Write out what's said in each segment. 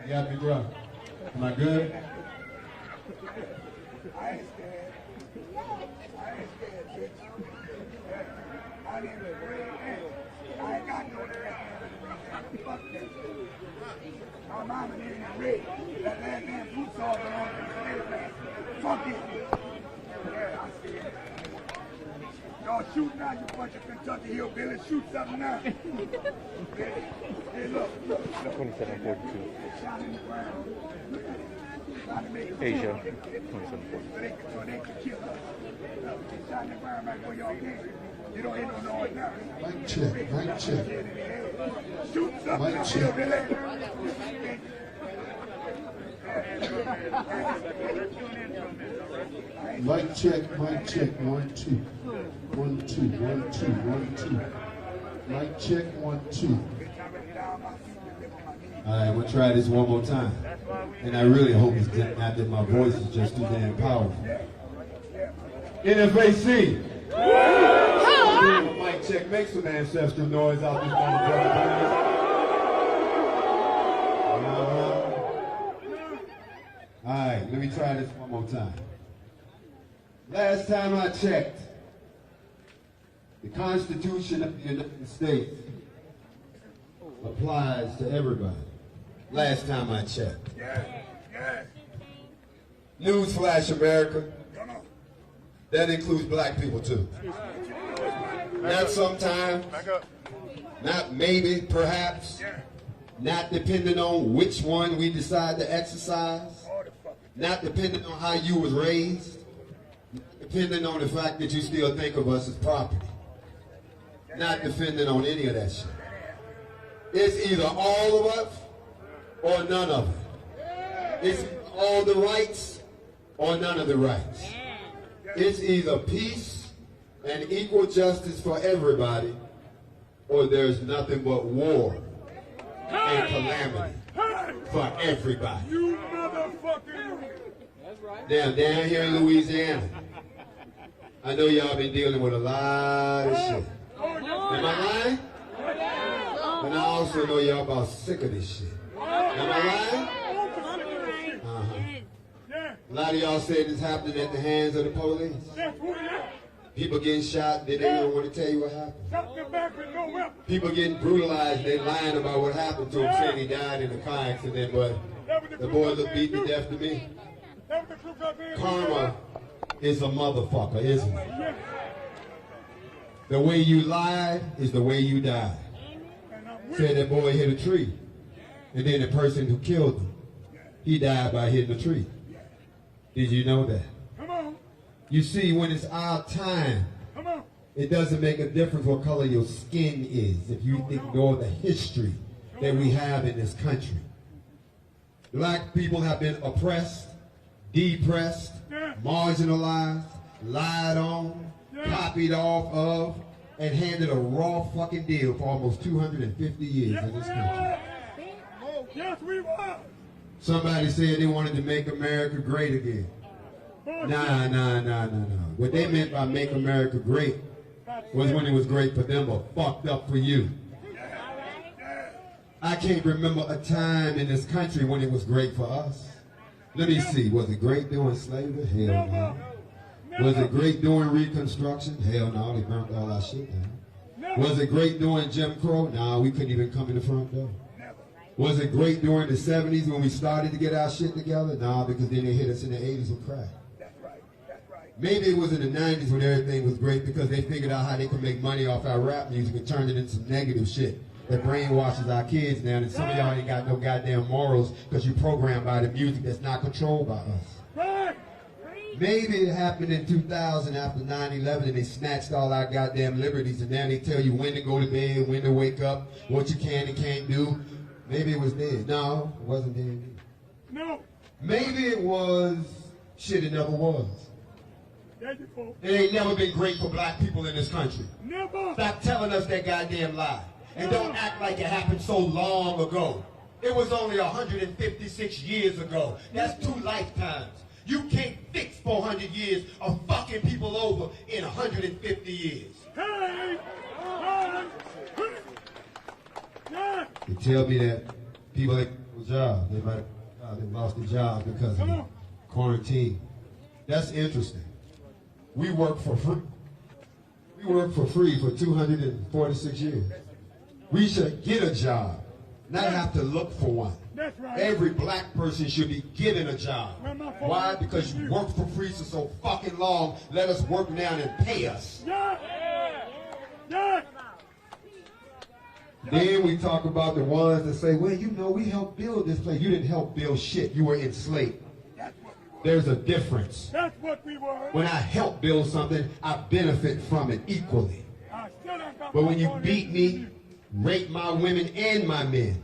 You got me, bro. Am I good? I ain't scared. I ain't scared, bitch. I ain't afraid. I ain't got no ass. Fuck that. My mama didn't red. That last man food sauce on the fuck it. Yeah, I'm scared. Y'all shoot now, you bunch of Kentucky hillbillies. Shoot something now. Hey, look. 2742. Shot in the ground. Asia, 2742. So they can kill us. Shot in the ground right where y'all came. You don't hear no noise now. Mic check, mic check. Shoot something Mic now, check. hillbilly. Mic check, mic check. 1, 2. 1, 2, 1, 2, 1, 2. Mic check, 1, 2. All right, we'll try this one more time. And I really hope it's not that my voice is just too damn powerful. NFAC. Mic check. Make some ancestral noise out this motherfucker. All right, let me try this one more time. Last time I checked, the Constitution of the United States applies to everybody. Last time I checked. Newsflash, America. That includes black people too. Not sometime, not maybe, perhaps, not depending on which one we decide to exercise, not depending on how you was raised, not depending on the fact that you still think of us as property, not depending on any of that shit. It's either all of us or none of it. It's all the rights or none of the rights. It's either peace and equal justice for everybody, or there's nothing but war and calamity for everybody. You motherfucker! Now, down here in Louisiana, I know y'all been dealing with a lot of shit. Am I lying? And I also know y'all about sick of this shit. Am I lying? A lot of y'all said this happening at the hands of the police. People getting shot, they don't want to tell you what happened. People getting brutalized, they lying about what happened to him, saying he died in a car accident, but the boy looked beat to death to me. Karma is a motherfucker, isn't it? The way you lied is the way you died. Said that boy hit a tree, and then the person who killed him, he died by hitting a tree. Did you know that? You see, when it's our time, it doesn't make a difference what color your skin is if you ignore the history that we have in this country. Black people have been oppressed, depressed, marginalized, lied on, copied off of, and handed a raw fucking deal for almost 250 years in this country. Yes, we were. Somebody said they wanted to make America great again. Nah. What they meant by make America great was when it was great for them, but fucked up for you. I can't remember a time in this country when it was great for us. Let me see, was it great during slavery? Hell no. Was it great during Reconstruction? Hell no, they burnt all our shit down. Was it great during Jim Crow? No, we couldn't even come in the front door. Was it great during the 70s when we started to get our shit together? No, because then they hit us in the 80s with crack. Maybe it was in the 90s when everything was great because they figured out how they could make money off our rap music and turn it into some negative shit that brainwashes our kids now. And some of y'all ain't got no goddamn morals because you're programmed by the music that's not controlled by us. Maybe it happened in 2000 after 9/11 and they snatched all our goddamn liberties and now they tell you when to go to bed, when to wake up, what you can and can't do. Maybe it was dead. No, it wasn't dead. No. Maybe it was shit it never was. It ain't never been great for black people in this country. Never. Stop telling us that goddamn lie. And don't act like it happened so long ago. It was only 156 years ago. That's 2 lifetimes. You can't fix 400 years of fucking people over in 150 years. Hey! They tell me that people that was a job. They lost their job because of the quarantine. That's interesting. We work for free. We work for free for 246 years. We should get a job, not have to look for one. That's right. Every black person should be given a job. Why? Because you worked for free for so fucking long. Let us work now and pay us. Yeah. Yeah. Then we talk about the ones that say, well, you know, we helped build this place. You didn't help build shit. You were enslaved. There's a difference. That's what we were. When I help build something, I benefit from it equally. But when you beat me, rape my women and my men,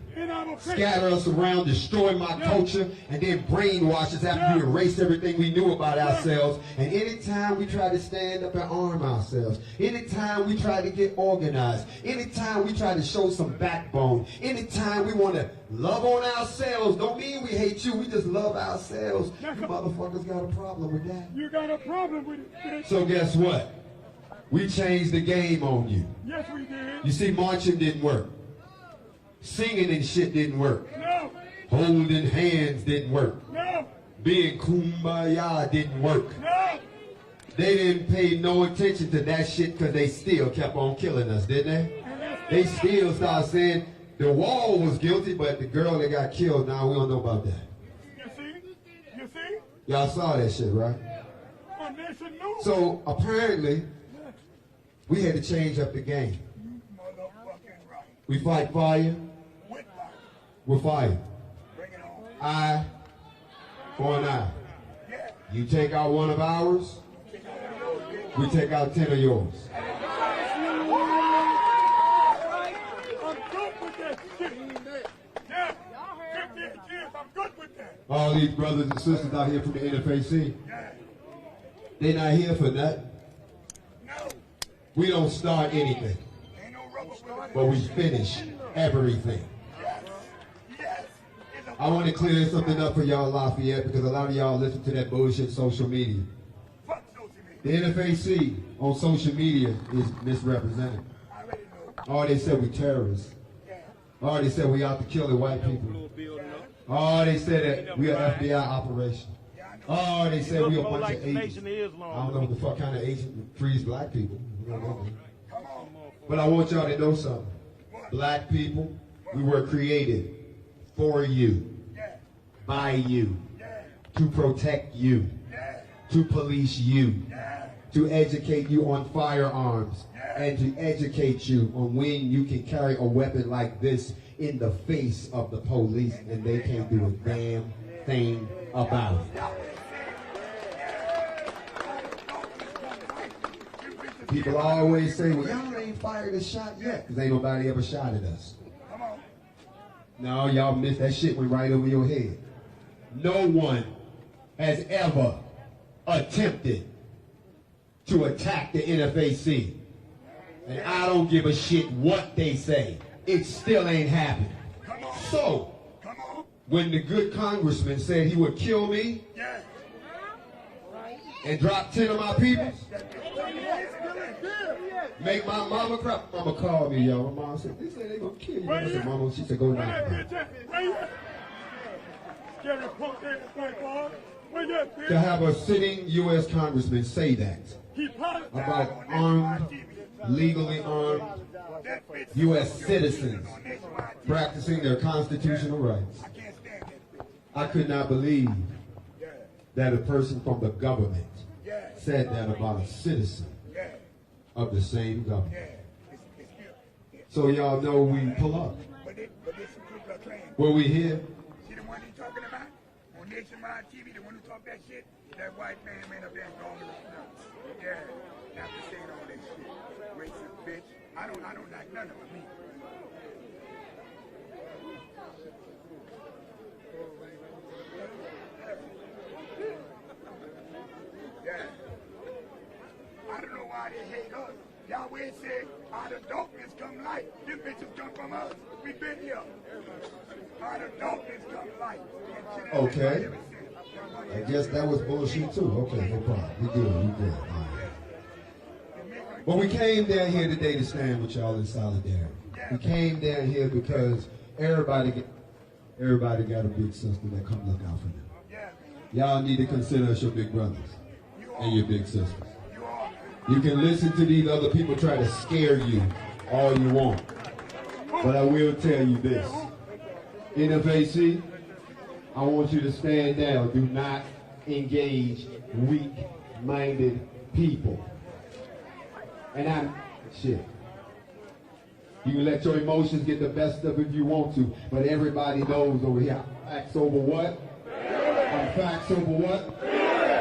scatter us around, destroy my culture, and then brainwash us after we erase everything we knew about ourselves. And anytime we try to stand up and arm ourselves, anytime we try to get organized, anytime we try to show some backbone, anytime we want to love on ourselves, don't mean we hate you, we just love ourselves. You motherfuckers got a problem with that. You got a problem with it. So guess what? We changed the game on you. Yes, we did. You see, marching didn't work. Singing and shit didn't work. No. Holding hands didn't work. No. Being kumbaya didn't work. No. They didn't pay no attention to that shit because they still kept on killing us, didn't they? They still started saying the wall was guilty, but the girl that got killed, now we don't know about that. You see? You see? Y'all saw that shit, right? Our nation knew. So apparently, we had to change up the game. Motherfucking right. We fight fire With fire. with fire. Bring it on. Eye for an eye. Yeah. You take out one of ours, we take out 10 of yours. I'm good with that shit. Yeah. 58 years, I'm good with that. All these brothers and sisters out here from the NFAC, Yeah. they not here for nothing. No. We don't start anything, Ain't no rubber with it. but we finish everything. Yes. Yes. It's a I want to clear something up for y'all, Lafayette, because a lot of y'all listen to that bullshit social media. fuck social media. The NFAC on social media is misrepresented. I already know. Oh, they said we terrorists. Yeah. Oh, they said we out to kill the white people. Oh, they said that we are FBI operation. Oh, they said we a bunch of agents. I don't know what the fuck kind of agent frees black people. We don't know. Come on. But I want y'all to know something. Black people, we were created for you, Yeah. by you, Yeah. to protect you, Yeah. to police you, Yeah. to educate you on firearms, and to educate you on when you can carry a weapon like this in the face of the police and they can't do a damn thing about it. People always say, well, y'all ain't fired a shot yet, because ain't nobody ever shot at us. Come on. No, y'all missed that shit went right over your head. No one has ever attempted to attack the NFAC. And I don't give a shit what they say. It still ain't happened. Come on. So, Come on. when the good congressman said he would kill me Yeah. and drop 10 of my people, make my mama cry. Mama called me, y'all. My mom said, they said they gonna kill you. I said, Mama, she said, go now. Scary punk ass white boy. Where you at, To bitch? have a sitting U.S. congressman say that He probably about armed, legally armed U.S. citizens practicing their constitutional rights. I can't stand that bitch. I could not believe Yeah. that a person from the government Yeah. said that about a citizen Yeah. of the same Yeah. government. It's good. Yeah. So y'all know we pull up. But this particular claim. Were we here? See the one he talking about? On Nationwide TV, the one who talk that shit? That white man up there gone to the snow. Yeah. After saying all that shit. Racist bitch. I don't like none of them. Me. Yeah. I don't know why they hate us. Yahweh said, out of darkness come light. Them bitches come from us. We been here. Out of darkness come light. Okay. I guess that was bullshit too. Okay, no problem. We good. All right. But we came down here today to stand with y'all in solidarity. We came down here because everybody Everybody got a big sister that come look out for them. Yes. Y'all need to consider us your big brothers You and are. your big sisters. You are. You can listen to these other people try to scare you all you want. But I will tell you this. Nfac, I want you to stand down. Do not engage weak-minded people. And shit. You can let your emotions get the best of it if you want to, but everybody knows over here. Facts over what? Facts over what?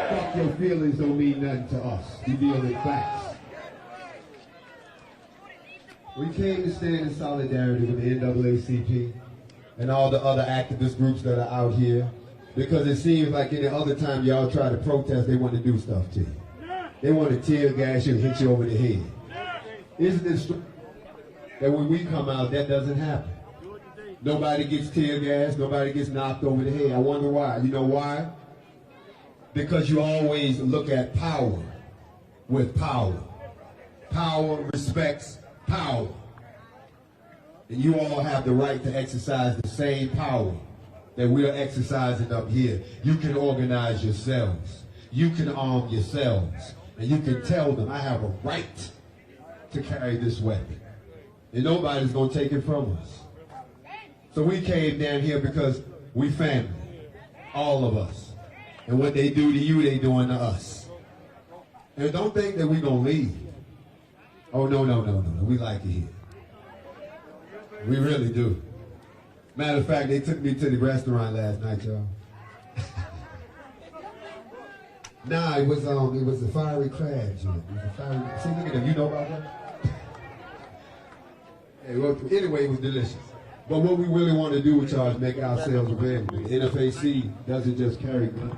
Fuck your feelings don't mean nothing to us. We deal with facts. We came to stand in solidarity with the NAACP and all the other activist groups that are out here, because it seems like any other time y'all try to protest, they want to do stuff to you. They want to tear gas you and hit you over the head. Isn't it true that when we come out, that doesn't happen? Nobody gets tear gas, nobody gets knocked over the head. I wonder why. You know why? Because you always look at power with power. Power respects power. And you all have the right to exercise the same power that we are exercising up here. You can organize yourselves. You can arm yourselves. And you can tell them, I have a right to carry this weapon. And nobody's going to take it from us. So we came down here because we family. All of us. And what they do to you, they doing to us. And don't think that we're going to leave. Oh, no. We like it here. We really do. Matter of fact, they took me to the restaurant last night, y'all. Nah, it was the fiery crab joint. See, look at them. You know about that? Hey, well, anyway, it was delicious. But what we really want to do with y'all is make ourselves available. The NFAC doesn't just carry guns.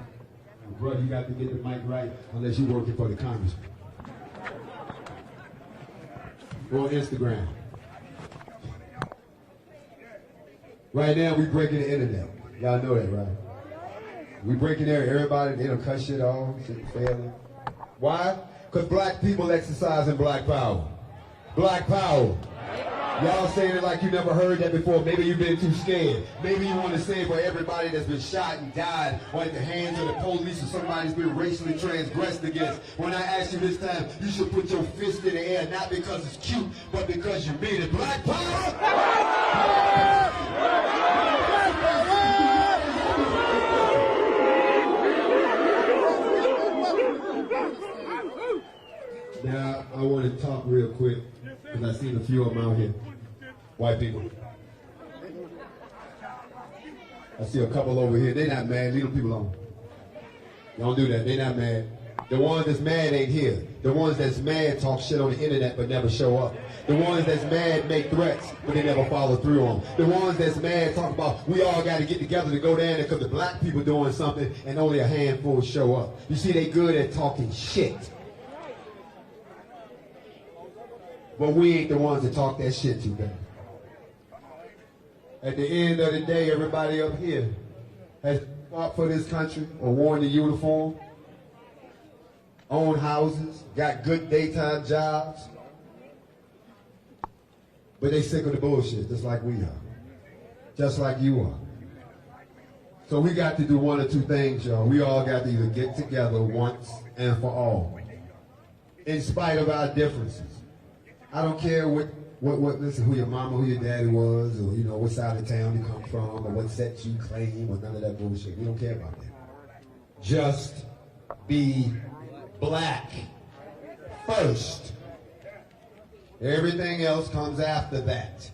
Bro, you got to get the mic right unless you're working for the congressman. Or Instagram. Right now, we breaking the internet. Y'all know that, right? We breaking there. Everybody, they don't cut shit off. Shit failing. Why? Because black people exercising black power. Black power. Y'all saying it like you never heard that before. Maybe you've been too scared. Maybe you want to say it for everybody that's been shot and died or at the hands of the police or somebody's been racially transgressed against. When I ask you this time, you should put your fist in the air, not because it's cute, but because you mean it. Black power! Now, I want to talk real quick, because I've seen a few of them out here. White people. I see a couple over here. They're not mad. Leave them people alone. Don't do that. They're not mad. The ones that's mad ain't here. The ones that's mad talk shit on the internet but never show up. The ones that's mad make threats but they never follow through on. The ones that's mad talk about we all got to get together to go down there because the black people doing something and only a handful show up. You see, they good at talking shit. But we ain't the ones that talk that shit too bad. At the end of the day, everybody up here has fought for this country or worn the uniform, own houses, got good daytime jobs. But they sick of the bullshit, just like we are. Just like you are. So we got to do one or two things, y'all. We all got to either get together once and for all. In spite of our differences. I don't care listen, who your mama, who your daddy was, or, you know, what side of town you come from, or what sex you claim, or none of that bullshit. We don't care about that. Just be black first. Everything else comes after that.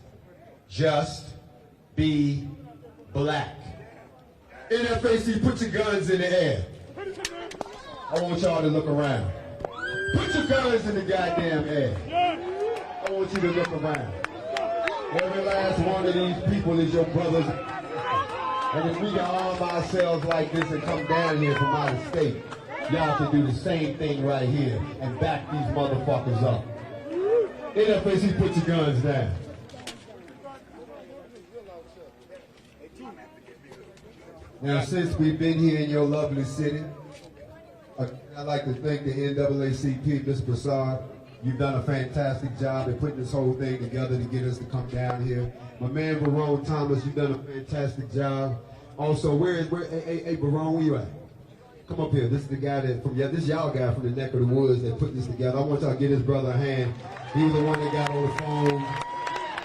Just be black. NFAC, put your guns in the air. I want y'all to look around. Put your guns in the goddamn air. I want you to look around. Every last one of these people is your brothers. And if we can arm ourselves like this and come down here from out of state, y'all can do the same thing right here and back these motherfuckers up. NFAC, put your guns down. Now, since we've been here in your lovely city, I'd like to thank the NAACP, Ms. Broussard, You've done a fantastic job in putting this whole thing together to get us to come down here. My man, Barone Thomas, you've done a fantastic job. Also, hey, Barone, where you at? Come up here. This is the guy this y'all guy from the neck of the woods that put this together. I want y'all to give his brother a hand. He was the one that got on the phone,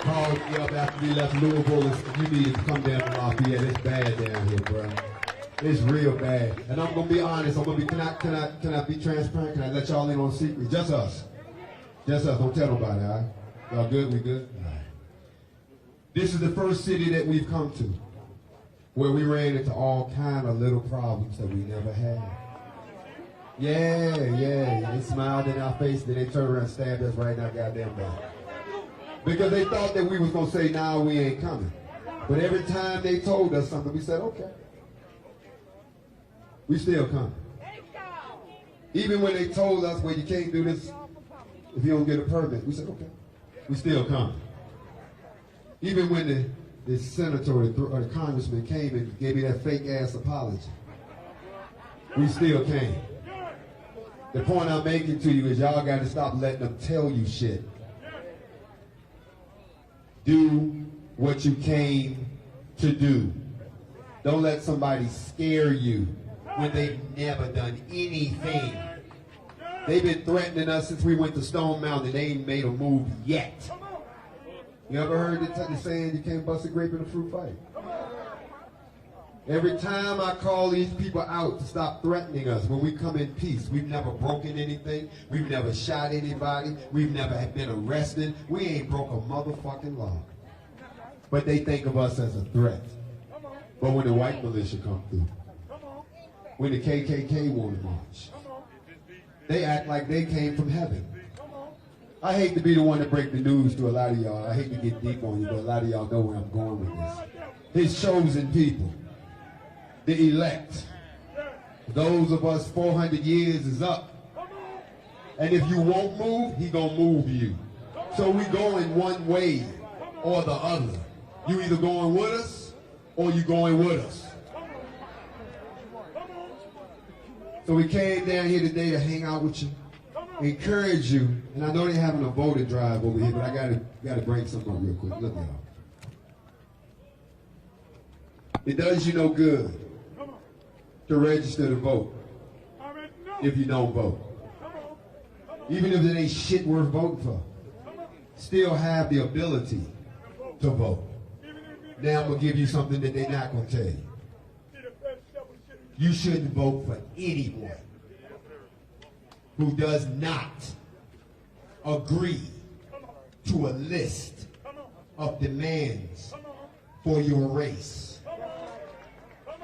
called me up after we left Louisville, and you needed to come down to Lafayette. It's bad down here, bro. It's real bad. And I'm gonna be honest. Can I be transparent? Can I let y'all in on a secret? Just us. Just us. Don't tell nobody, all right? Y'all good? We good? All right. This is the first city that we've come to where we ran into all kind of little problems that we never had. Yeah. They smiled in our face, then they turned around and stabbed us right in our goddamn back. Because they thought that we was gonna say, nah, we ain't coming. But every time they told us something, we said, okay. We still come. Even when they told us, well, you can't do this if you don't get a permit, we said, okay. We still come. Even when the senator or the congressman came and gave me that fake ass apology, we still came. The point I'm making to you is y'all got to stop letting them tell you shit. Do what you came to do. Don't let somebody scare you when they've never done anything. They've been threatening us since we went to Stone Mountain. They ain't made a move yet. You ever heard the saying, you can't bust a grape in a fruit fight? Every time I call these people out to stop threatening us when we come in peace, we've never broken anything. We've never shot anybody. We've never been arrested. We ain't broke a motherfucking law. But they think of us as a threat. But when the white militia come through, when the KKK want to march, they act like they came from heaven. I hate to be the one to break the news to a lot of y'all. I hate to get deep on you, but a lot of y'all know where I'm going with this. His chosen people, the elect, those of us 400 years is up. And if you won't move, he gonna move you. So we going one way or the other. You either going with us or you going with us. So we came down here today to hang out with you, encourage you, and I know they're having a voter drive over here, but I gotta bring something up real quick. Look, y'all. It does you no good to register to vote if you don't vote. Even if it ain't shit worth voting for, still have the ability to vote. Now I'm gonna give you something that they're not gonna tell you. You shouldn't vote for anyone who does not agree to a list of demands for your race.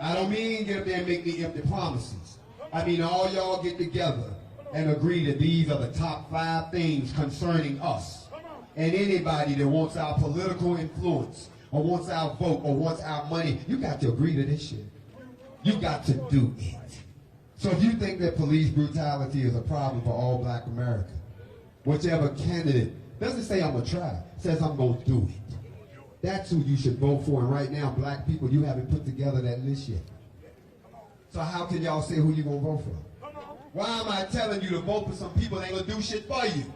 I don't mean get up there and make me empty promises. I mean all y'all get together and agree that these are the top 5 things concerning us. And anybody that wants our political influence or wants our vote or wants our money, you got to agree to this shit. You got to do it. So if you think that police brutality is a problem for all black America, whichever candidate doesn't say I'm going to try, says I'm going to do it. That's who you should vote for. And right now, black people, you haven't put together that list yet. So how can y'all say who you going to vote for? Why am I telling you to vote for some people that ain't going to do shit for you?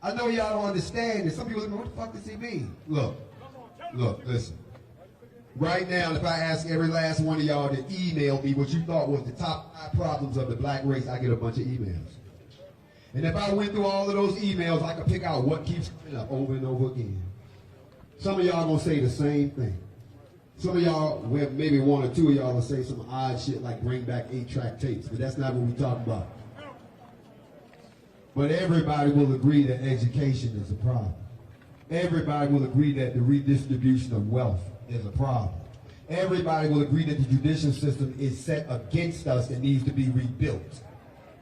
I know y'all don't understand this. Some people think, what the fuck does he mean? Look, listen. Right now, if I ask every last one of y'all to email me what you thought was the top 5 problems of the black race, I get a bunch of emails. And if I went through all of those emails, I could pick out what keeps coming up over and over again. Some of y'all gonna say the same thing. Some of y'all, well, maybe 1 or 2 of y'all will say some odd shit like bring back 8-track tapes, but that's not what we're talking about. But everybody will agree that education is a problem. Everybody will agree that the redistribution of wealth is a problem. Everybody will agree that the judicial system is set against us and needs to be rebuilt.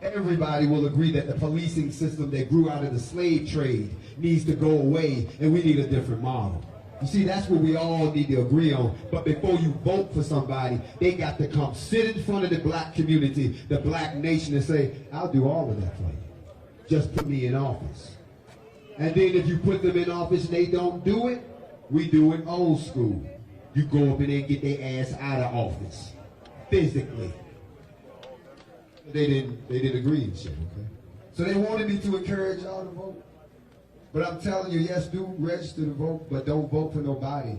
Everybody will agree that the policing system that grew out of the slave trade needs to go away and we need a different model. You see, that's what we all need to agree on. But before you vote for somebody, they got to come sit in front of the black community, the black nation, and say, I'll do all of that for you. Just put me in office. And then if you put them in office and they don't do it, we do it old school. You go up in there and get their ass out of office. Physically. They didn't agree and shit, okay? So they wanted me to encourage y'all to vote. But I'm telling you, yes, do register to vote, but don't vote for nobody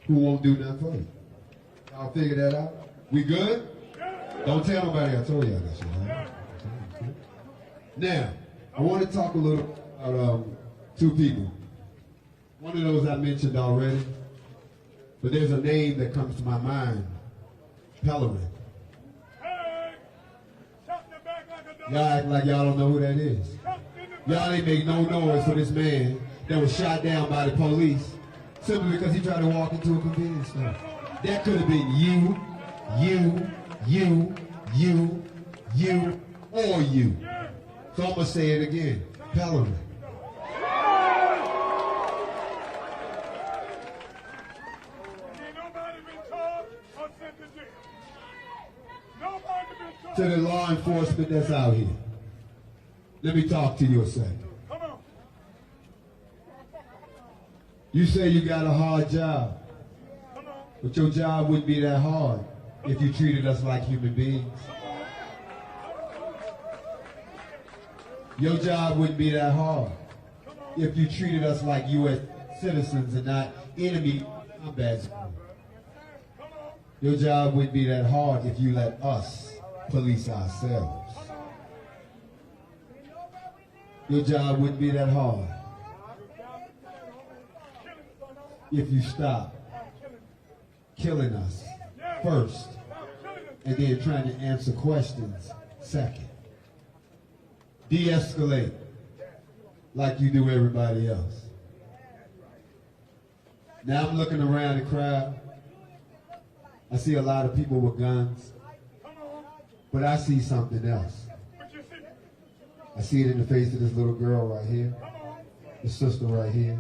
who won't do nothing for you. Y'all figure that out? We good? Don't tell nobody I told y'all that shit, right? Okay. Now, I want to talk a little about two people. One of those I mentioned already, but there's a name that comes to my mind, Pellerin. Y'all act like y'all don't know who that is. Y'all ain't make no noise for this man that was shot down by the police simply because he tried to walk into a convenience store. That could have been you, or you. So I'm going to say it again. Pellerin. To the law enforcement that's out here, let me talk to you a second. You say you got a hard job, but your job wouldn't be that hard if you treated us like human beings. Your job wouldn't be that hard if you treated us like U.S. citizens and not enemy combat zones. Your job wouldn't be that hard if you let us police ourselves. Your job wouldn't be that hard if you stop killing us first and then trying to answer questions second. De-escalate like you do everybody else. Now I'm looking around the crowd. I see a lot of people with guns. But I see something else. I see it in the face of this little girl right here, the sister right here,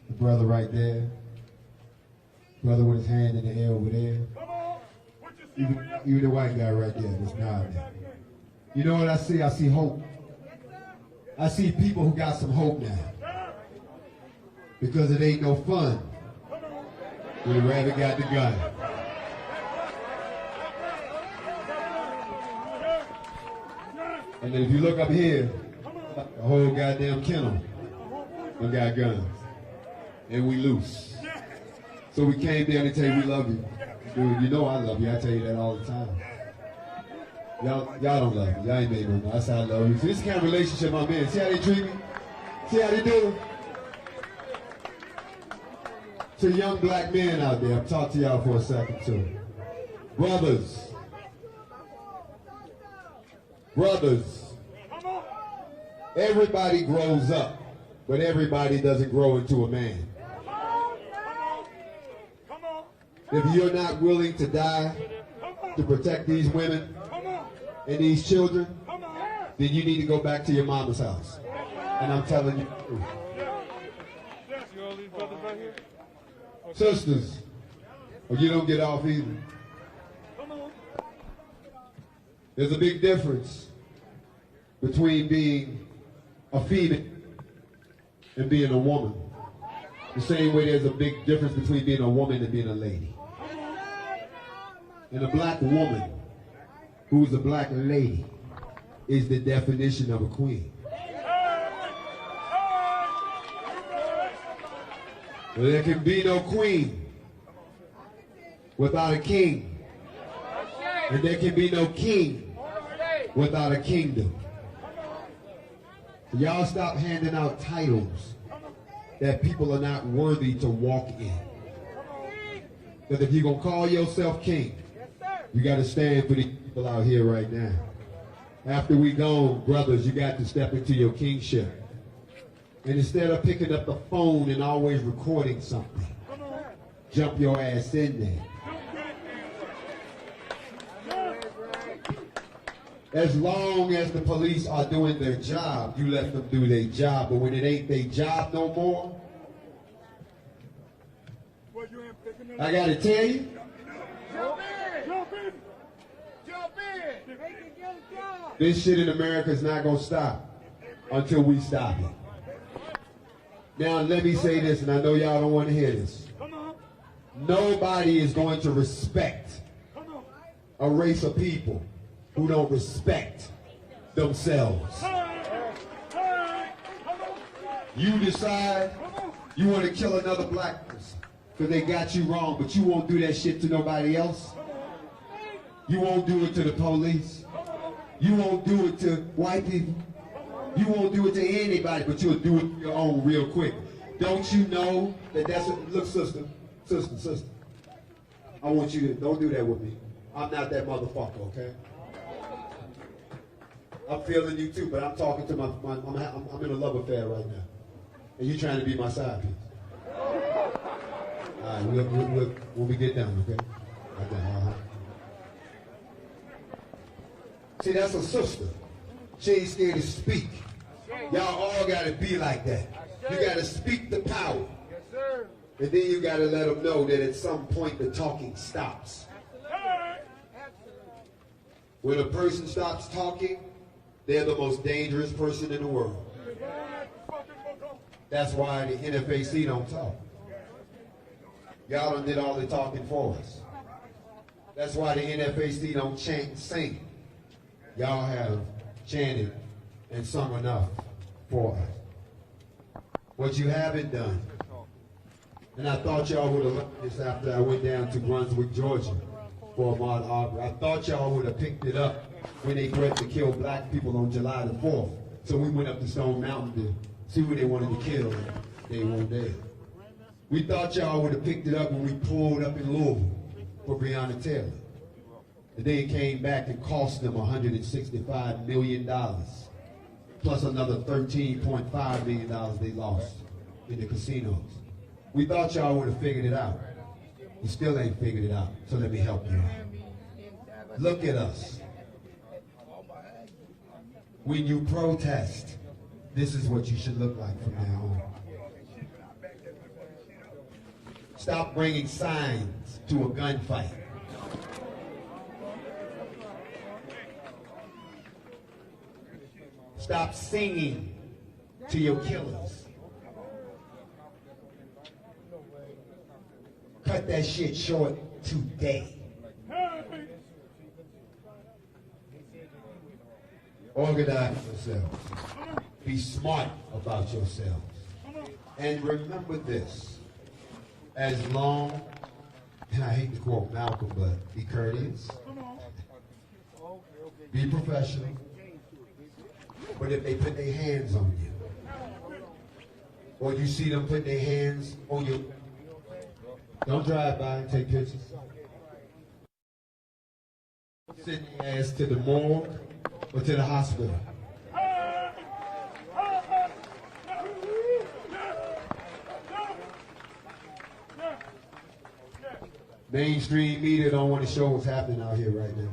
the brother right there, brother with his hand in the air over there, even the white guy right there that's nodding. You know what I see? I see hope. I see people who got some hope now. Because it ain't no fun when the rabbit got the gun. And then if you look up here, the whole goddamn kennel we got guns. And we loose. So we came down to tell you we love you. Dude, you know I love you. I tell you that all the time. Y'all don't love me. Y'all ain't made no noise. That's how I love you. See, this kind of relationship I'm in. See how they treat me? See how they do? To young black men out there, I'll talk to y'all for a second too. Brothers, everybody grows up, but everybody doesn't grow into a man. If you're not willing to die to protect these women and these children, then you need to go back to your mama's house. And I'm telling you the truth. Sisters, or you don't get off either. There's a big difference between being a female and being a woman. The same way there's a big difference between being a woman and being a lady. And a black woman who's a black lady is the definition of a queen. Well, there can be no queen without a king. And there can be no king without a kingdom. So y'all stop handing out titles that people are not worthy to walk in. Because if you're going to call yourself king, you got to stand for the people out here right now. After we gone, brothers, you got to step into your kingship. And instead of picking up the phone and always recording something, jump your ass in there. As long as the police are doing their job, you let them do their job. But when it ain't their job no more, I got to tell you, this shit in America is not going to stop until we stop it. Now, let me say this, and I know y'all don't want to hear this. Nobody is going to respect a race of people who don't respect themselves. You decide you want to kill another black person because they got you wrong, but you won't do that shit to nobody else. You won't do it to the police. You won't do it to white people. You won't do it to anybody, but you'll do it to your own real quick. Don't you know that that's what, look, sister, I want you to, don't do that with me. I'm not that motherfucker, okay? I'm feeling you too, but I'm talking to I'm in a love affair right now. And you trying to be my side piece. All right, when we get done, okay? Right there, See, that's a sister. She ain't scared to speak. Y'all all gotta be like that. You gotta speak the power. And then you gotta let them know that at some point the talking stops. When a person stops talking, they're the most dangerous person in the world. That's why the NFAC don't talk. Y'all done did all the talking for us. That's why the NFAC don't sing. Y'all have chanted and sung enough for us. What you haven't done, and I thought y'all would have learned this after I went down to Brunswick, Georgia for Ahmaud Arbery. I thought y'all would have picked it up when they threatened to kill black people on July the 4th. So we went up to Stone Mountain to see who they wanted to kill, and they weren't there. We thought y'all would have picked it up when we pulled up in Louisville for Breonna Taylor. And then came back and cost them $165 million, plus another $13.5 million they lost in the casinos. We thought y'all would have figured it out. You still ain't figured it out, so let me help you out. Look at us. When you protest, this is what you should look like from now on. Stop bringing signs to a gunfight. Stop singing to your killers. Cut that shit short today. Organize yourselves. Be smart about yourselves. And remember this. As long, and I hate to quote Malcolm, but be courteous. Be professional. But if they put their hands on you, or you see them put their hands on you, don't drive by and take pictures. Send your ass to the morgue or to the hospital. Mainstream media don't want to show what's happening out here right now.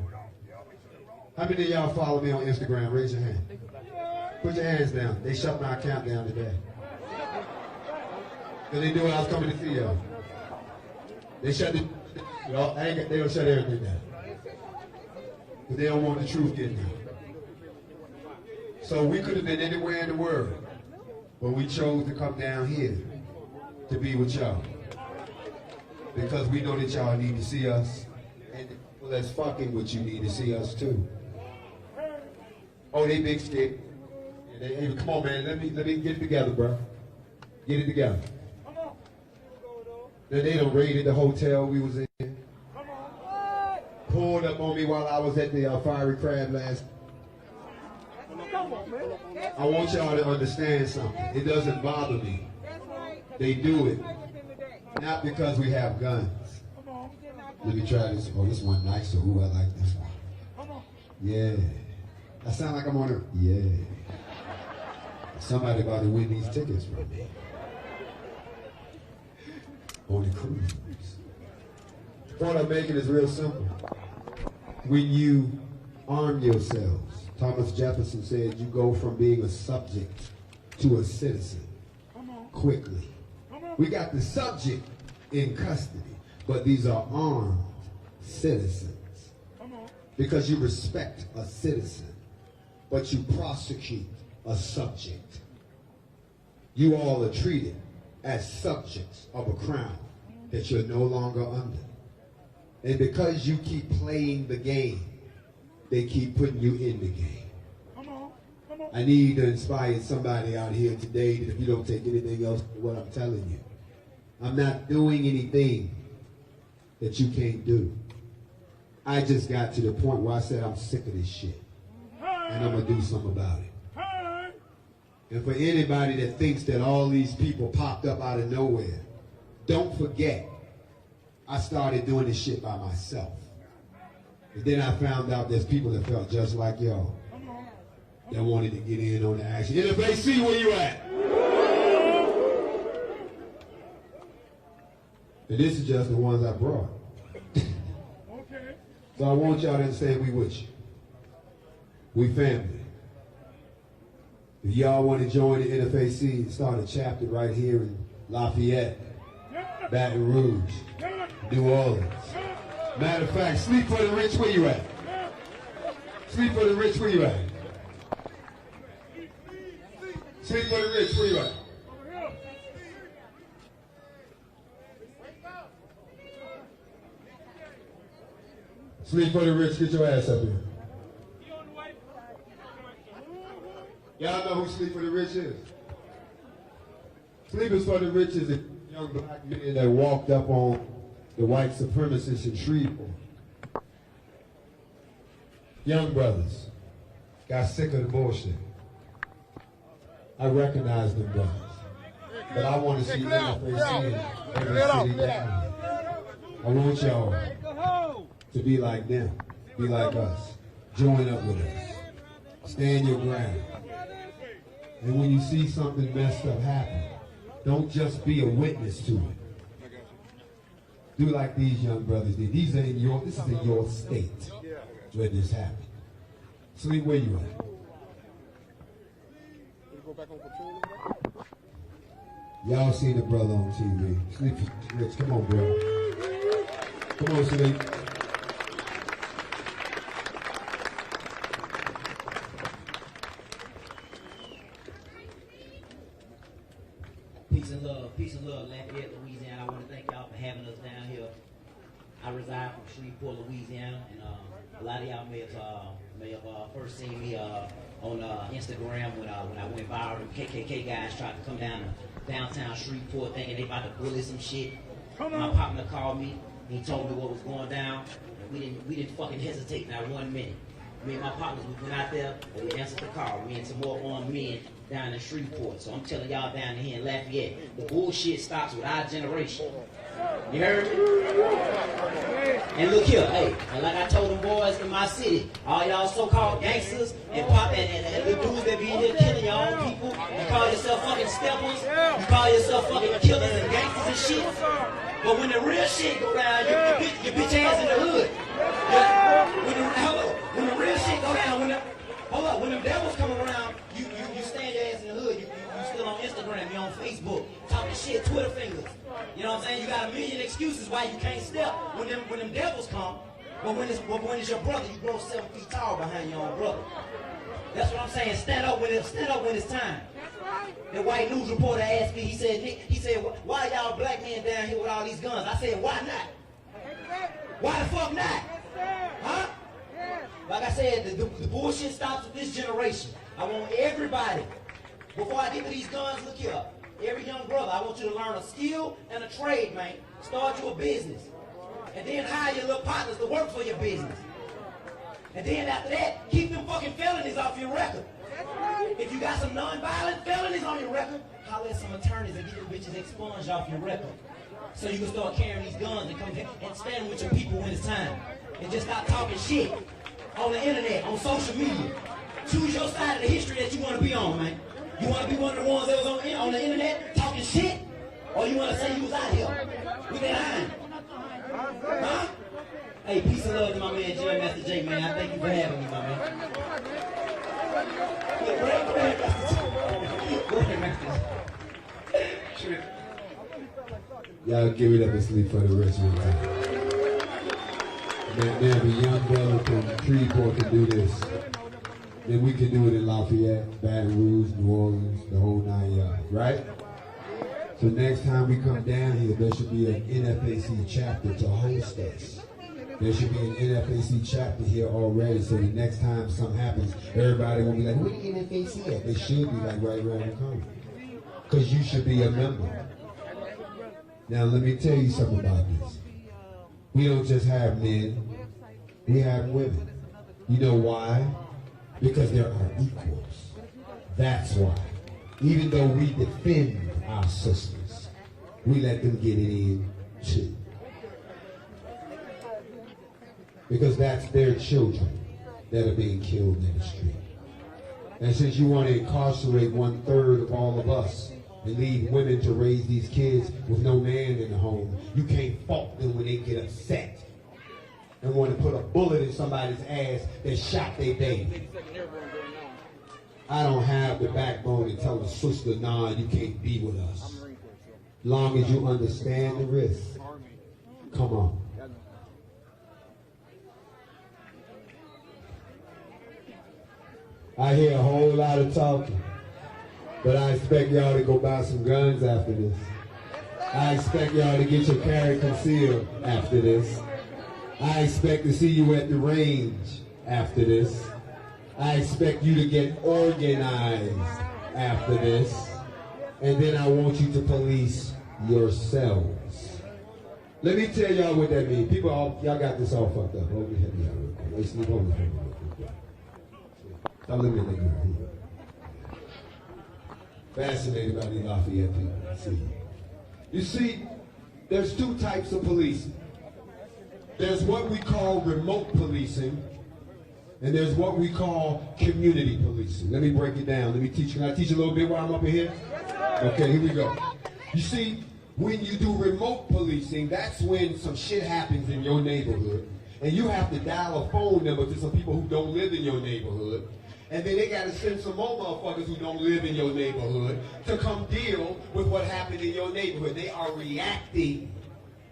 How many of y'all follow me on Instagram? Raise your hand. Put your hands down. They shut my account down today. Because they knew I was coming to see y'all. They shut it. They don't shut everything down. Because they don't want the truth getting out. So we could have been anywhere in the world. But we chose to come down here to be with y'all. Because we know that y'all need to see us. And the people that's fucking with you need to see us too. Oh, they big stick. Hey, come on, man. Let me get it together, bro. Get it together. Then they done raided the hotel we was in. Pulled up on me while I was at the Fiery Crab last. I want y'all to understand something. It doesn't bother me. They do it. Not because we have guns. Let me try this. Oh, this one nicer. Ooh, I like this one. Yeah. I sound like I'm on a, yeah. Somebody about to win these tickets from me. On the cruise. The point I'm making is real simple. When you arm yourselves, Thomas Jefferson said you go from being a subject to a citizen quickly. We got the subject in custody, but these are armed citizens. Because you respect a citizen, but you prosecute a subject. You all are treated as subjects of a crown that you're no longer under. And because you keep playing the game, they keep putting you in the game. Come on. Come on. I need to inspire somebody out here today that if you don't take anything else from what I'm telling you, I'm not doing anything that you can't do. I just got to the point where I said I'm sick of this shit. And I'm going to do something about it. And for anybody that thinks that all these people popped up out of nowhere, don't forget, I started doing this shit by myself. And then I found out there's people that felt just like y'all that wanted to get in on the action. Nfac, where you at? And this is just the ones I brought. Okay. So I want y'all to understand we with you. We family. If y'all want to join the Nfac, start a chapter right here in Lafayette, Baton Rouge, New Orleans. Matter of fact, Sleep for the Rich, where you at? Sleep for the Rich, where you at? Sleep for the Rich, where you at? Sleep for the Rich, get your ass up here. Y'all know who Sleep for the Rich is? Sleepers for the Rich is a young black man that walked up on the white supremacists in Shreveport. Young brothers got sick of the bullshit. I recognize them brothers. But I want to see Nfac in every city down here. I want y'all to be like them, be like us. Join up with us. Stand your ground. And when you see something messed up happen, don't just be a witness to it. Do like these young brothers did. This is in your state where this happened. Sleep, where you at? Y'all seen the brother on TV. Sleep, Rich, come on, bro. Come on, Sleep. Peace and love, Lafayette, Louisiana. I want to thank y'all for having us down here. I reside from Shreveport, Louisiana, and a lot of y'all may have first seen me on Instagram when I went viral. The KKK guys tried to come down to downtown Shreveport thinking they about to bully some shit. My partner called me. He told me what was going down. And we didn't fucking hesitate not 1 minute. Me and my partners, we went out there and we answered the call. Me and some more armed men down in Shreveport. So I'm telling y'all down here in Lafayette, the bullshit stops with our generation. You heard me? And look here, hey, and like I told them boys in my city, all y'all so-called gangsters and pop and the dudes that be in here killing your own people, you call yourself fucking steppers, you call yourself fucking killers and gangsters and shit. But when the real shit go down, your bitch ass in the hood. When the real shit go down, when the devils come around, you stand your ass in the hood. You still on Instagram, you on Facebook, talking shit, Twitter fingers. You know what I'm saying? You got a million excuses why you can't step when them devils come. But when it's your brother, you grow 7 feet tall behind your own brother. That's what I'm saying. Stand up when it's time. The white news reporter asked me, he said, why y'all black men down here with all these guns? I said, why not? Why the fuck not? Huh? Like I said, the bullshit stops with this generation. I want everybody, before I get to these guns, look here. Every young brother, I want you to learn a skill and a trade, man. Start your business. And then hire your little partners to work for your business. And then after that, keep them fucking felonies off your record. If you got some non-violent felonies on your record, holler at some attorneys and get them bitches expunged off your record. So you can start carrying these guns and come and stand with your people when it's time. And just stop talking shit on the internet, on social media. Choose your side of the history that you want to be on, man. You want to be one of the ones that was on the internet talking shit? Or you want to say you was out here with that iron? Huh? Hey, peace and love to my man, Jim Master J, man. I thank you for having me, my man. Go ahead, Master J. Go ahead, Master J. Y'all give it up and Sleep for the Rich one time. Man, the young brother from Shreveport can do this. Then we can do it in Lafayette, Baton Rouge, New Orleans, the whole 9 yards, right? So next time we come down here, there should be an Nfac chapter to host us. There should be an NFAC chapter here already, so the next time something happens, everybody won't be like, where the NFAC at? They should be like right around the corner. Because you should be a member. Now let me tell you something about this. We don't just have men, we have women. You know why? Because there are equals. That's why. Even though we defend our sisters, we let them get it in too. Because that's their children that are being killed in the street. And since you want to incarcerate 1/3 of all of us and leave women to raise these kids with no man in the home, you can't fault them when they get upset and want to put a bullet in somebody's ass that shot their baby. I don't have the backbone to tell a sister, nah, you can't be with us. Long as you understand the risk. Come on. I hear a whole lot of talking, but I expect y'all to go buy some guns after this. I expect y'all to get your carry concealed after this. I expect to see you at the range after this. I expect you to get organized after this. And then I want you to police yourselves. Let me tell y'all what that means. People, y'all got this all fucked up. Hold me head me out real quick. Wait, sleep on me. Stop looking at me. Fascinated by these Lafayette people. See. You see, there's two types of policing. There's what we call remote policing, and there's what we call community policing. Let me break it down. Let me teach you. Can I teach you a little bit while I'm up in here? Okay, here we go. You see, when you do remote policing, that's when some shit happens in your neighborhood, and you have to dial a phone number to some people who don't live in your neighborhood. And then they got to send some more motherfuckers who don't live in your neighborhood to come deal with what happened in your neighborhood. They are reacting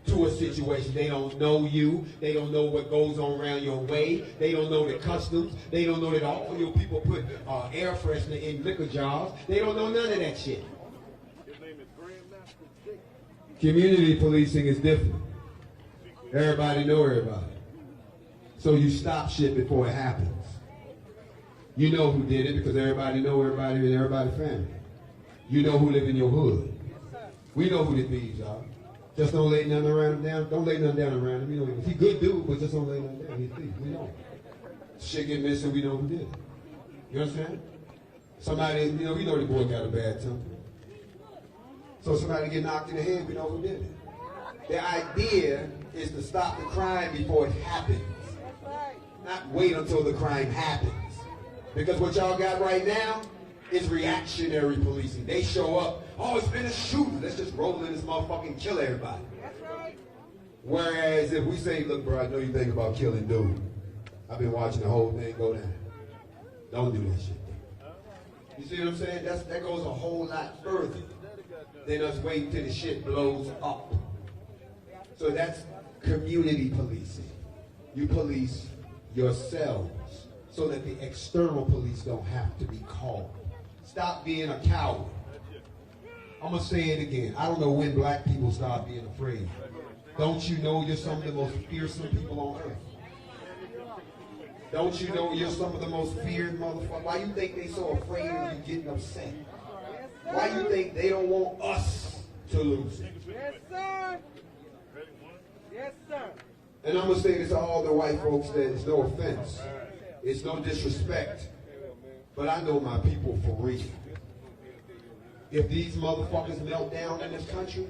to a situation. They don't know you. They don't know what goes on around your way. They don't know the customs. They don't know that all your people put air freshener in liquor jars. They don't know none of that shit. Community policing is different. Everybody know everybody. So you stop shit before it happens. You know who did it because everybody know everybody in everybody's family. You know who live in your hood. We know who the thieves are. Just don't lay nothing around him down. Don't lay nothing down around him. You know, he good dude, but just don't lay nothing down. He's a thief. We know. Shit get missing, we know who did it. You understand? Somebody, you know, we know the boy got a bad temper. So somebody get knocked in the head, we know who did it. The idea is to stop the crime before it happens. Not wait until the crime happens. Because what y'all got right now is reactionary policing. They show up, oh, it's been a shooting. Let's just roll in this motherfucker and kill everybody. That's right. Whereas if we say, look, bro, I know you think about killing dude. I've been watching the whole thing go down. Don't do that shit. You see what I'm saying? That goes a whole lot further than us waiting till the shit blows up. So that's community policing. You police yourselves so that the external police don't have to be called. Stop being a coward. I'm going to say it again. I don't know when black people start being afraid. Don't you know you're some of the most fearsome people on earth? Don't you know you're some of the most feared motherfuckers? Why you think they so afraid of you getting upset? Why you think they don't want us to lose it? Yes, sir. Yes, sir. And I'm going to say this to all the white folks that it's no offense. It's no disrespect. But I know my people for real. If these motherfuckers melt down in this country,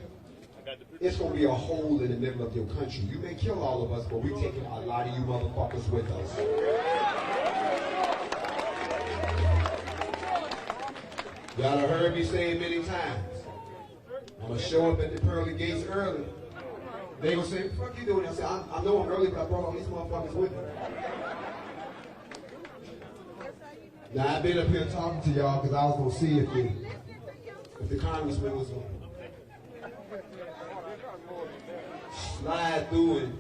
it's going to be a hole in the middle of your country. You may kill all of us, but we're taking a lot of you motherfuckers with us. Y'all have heard me say it many times. I'm going to show up at the pearly gates early. They going to say, what the fuck you doing? I say, I know I'm early, but I brought all these motherfuckers with me. Now, I've been up here talking to y'all because I was going to see if the congressman was going to slide through and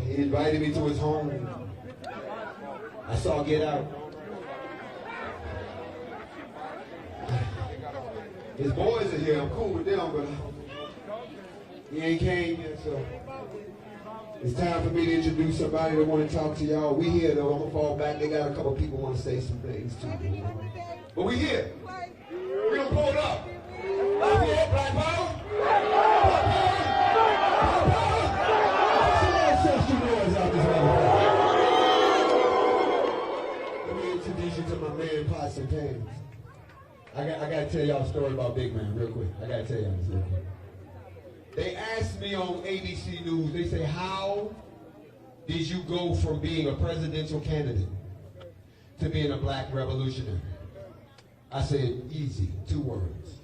he invited me to his home. I saw Get Out. His boys are here. I'm cool with them, but He ain't came yet, so it's time for me to introduce somebody that want to talk to y'all. We here though. I'm gonna fall back. They got a couple people want to say some things too. But we here. We're gonna pull it up. Lafayette, Black Power. Black Power. Ancestral noise out this motherfucker. Let me introduce you to my man Pots and Pans. I gotta tell y'all a story about Big Man real quick. I gotta tell y'all this real quick. They asked me on ABC News, they say, how did you go from being a presidential candidate to being a black revolutionary? I said, easy, 2 words.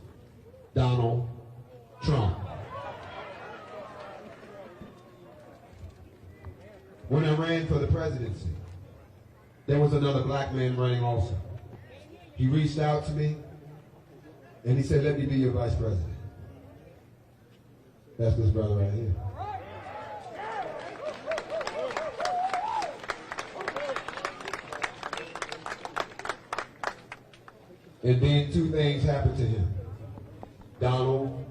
Donald Trump. When I ran for the presidency, there was another black man running also. He reached out to me and he said, let me be your vice president. That's this brother right here. And then 2 things happened to him. Donald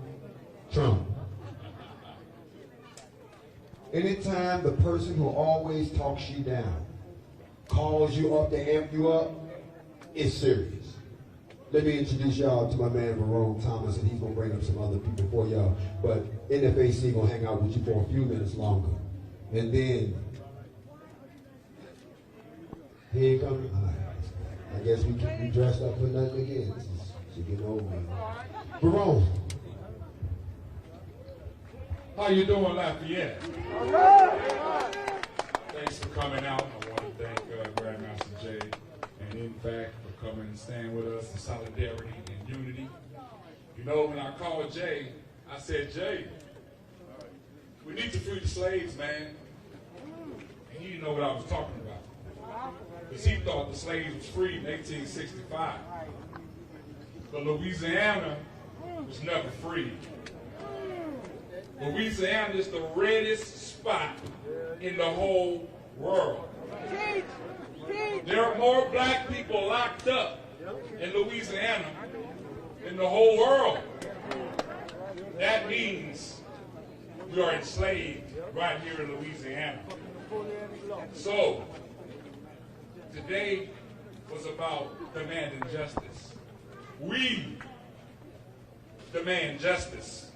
Trump. Anytime the person who always talks you down calls you up to amp you up, it's serious. Let me introduce y'all to my man Verone Thomas, and he's gonna bring up some other people for y'all. But NFAC gonna hang out with you for a few minutes longer. And then, he ain't coming? All right. I guess we can be dressed up for nothing again. This is getting over. Verone. How you doing, Lafayette? Thanks for coming out. I want to thank Grandmaster Jay and Nfac for coming and staying with us in solidarity and unity. You know, when I called Jay, I said, Jay, we need to free the slaves, man. And he didn't know what I was talking about. Because he thought the slaves was free in 1865. But Louisiana was never free. Louisiana is the reddest spot in the whole world. There are more black people locked up in Louisiana than the whole world. That means we are enslaved right here in Louisiana. So, today was about demanding justice. We demand justice.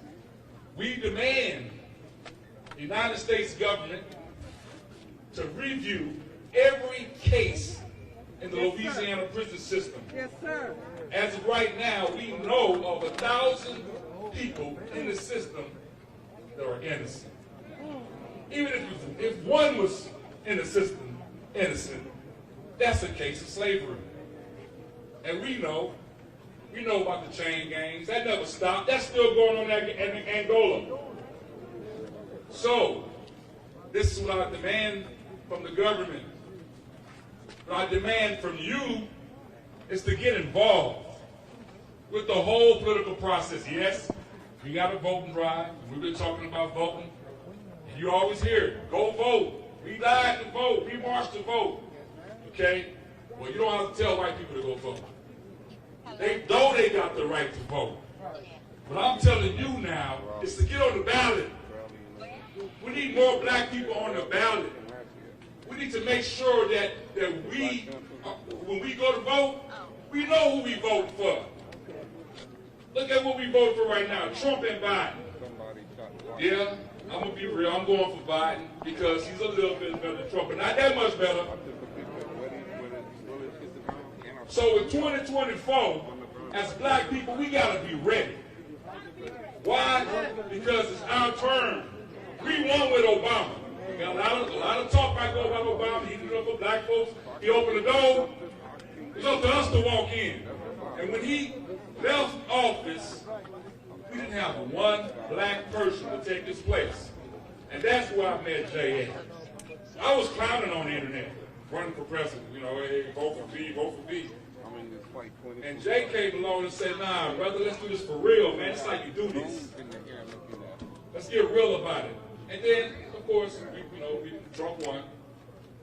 We demand the United States government to review every case in the Louisiana prison system. Yes, sir. As of right now, we know of 1,000 people in the system that are innocent. Even if one was in the system innocent, that's a case of slavery. And we know about the chain gangs. That never stopped. That's still going on in Angola. So, this is what I demand from the government. What I demand from you is to get involved with the whole political process. Yes, we got a voting drive. We've been talking about voting. And you always hear it. Go vote. We died to vote. We marched to vote. Okay? Well, you don't have to tell white people to go vote. They know they got the right to vote. What I'm telling you now is to get on the ballot. We need more black people on the ballot. We need to make sure that we, when we go to vote, we know who we vote for. Look at what we vote for right now, Trump and Biden. Yeah, I'm going to be real. I'm going for Biden because he's a little bit better than Trump, but not that much better. So in 2024, as black people, we got to be ready. Why? Because it's our turn. We won with Obama. We got a lot of talk back about Obama. He did it for black folks. He opened the door. It's up to us to walk in. And when he left office, we didn't have one black person to take his place. And that's where I met Jay at. I was clowning on the internet, running for president. You know, hey, vote for B, vote for B. And Jay came along and said, nah, brother, let's do this for real, man. It's like you do this. Let's get real about it. And then, of course, Trump won.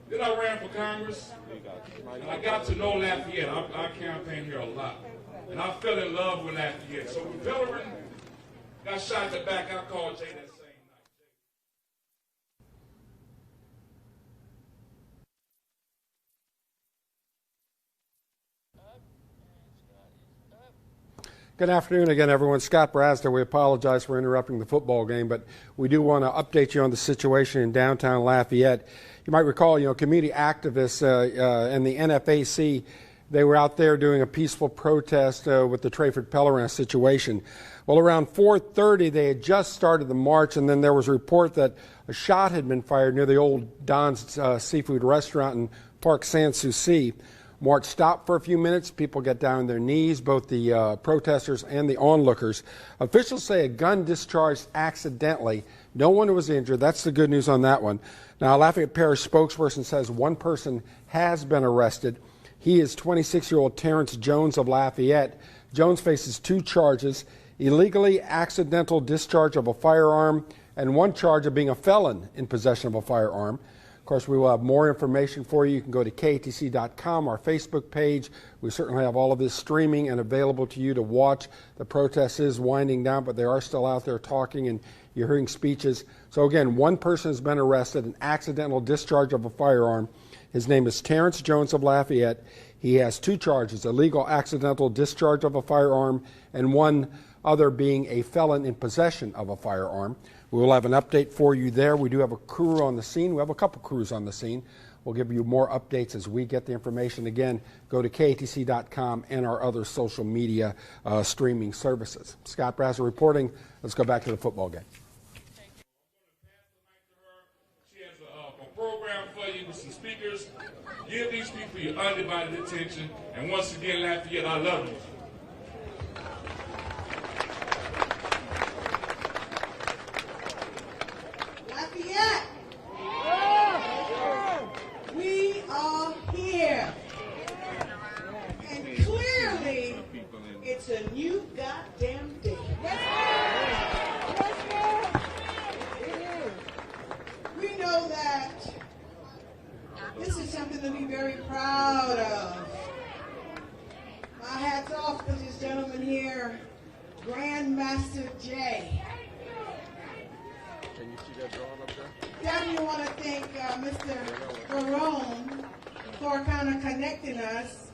Then I ran for Congress, and I got to know Lafayette. I campaigned here a lot. And I fell in love with Lafayette. So when Veteran got shot in the back, I called Jay that same Good afternoon again, everyone. Scott Brasder. We apologize for interrupting the football game, but we do want to update you on the situation in downtown Lafayette. You might recall, community activists and the NFAC, they were out there doing a peaceful protest with the Trayford Pellerin situation. Well, around 4:30, they had just started the march, and then there was a report that a shot had been fired near the old Don's Seafood Restaurant in Park Sans Souci. March stopped for a few minutes. People get down on their knees, both the protesters and the onlookers. Officials say a gun discharged accidentally. No one was injured. That's the good news on that one. Now, a Lafayette Parish spokesperson says one person has been arrested. He is 26-year-old Terrence Jones of Lafayette. Jones faces 2 charges: illegally accidental discharge of a firearm and 1 charge of being a felon in possession of a firearm. Of course, we will have more information for you. You can go to KATC.com, our Facebook page. We certainly have all of this streaming and available to you to watch. The protest is winding down, but they are still out there talking, and you're hearing speeches. So again, 1 person has been arrested, an accidental discharge of a firearm. His name is Terrence Jones of Lafayette. He has 2 charges: illegal accidental discharge of a firearm and 1 other being a felon in possession of a firearm. We will have an update for you there. We do have a crew on the scene. We have a couple crews on the scene. We'll give you more updates as we get the information. Again, go to KATC.com and our other social media streaming services. Scott Brasser reporting. Let's go back to the football game. She has a program for you with some speakers. Give these people your undivided attention. And once again, Lafayette, I love you. Lafayette, we are here. And clearly, it's a new goddamn day. We know that this is something to be very proud of. My hat's off to this gentleman here, Grandmaster Jay. Can you see that drawing up there? Definitely want to thank Mr. Barone for kind of connecting us.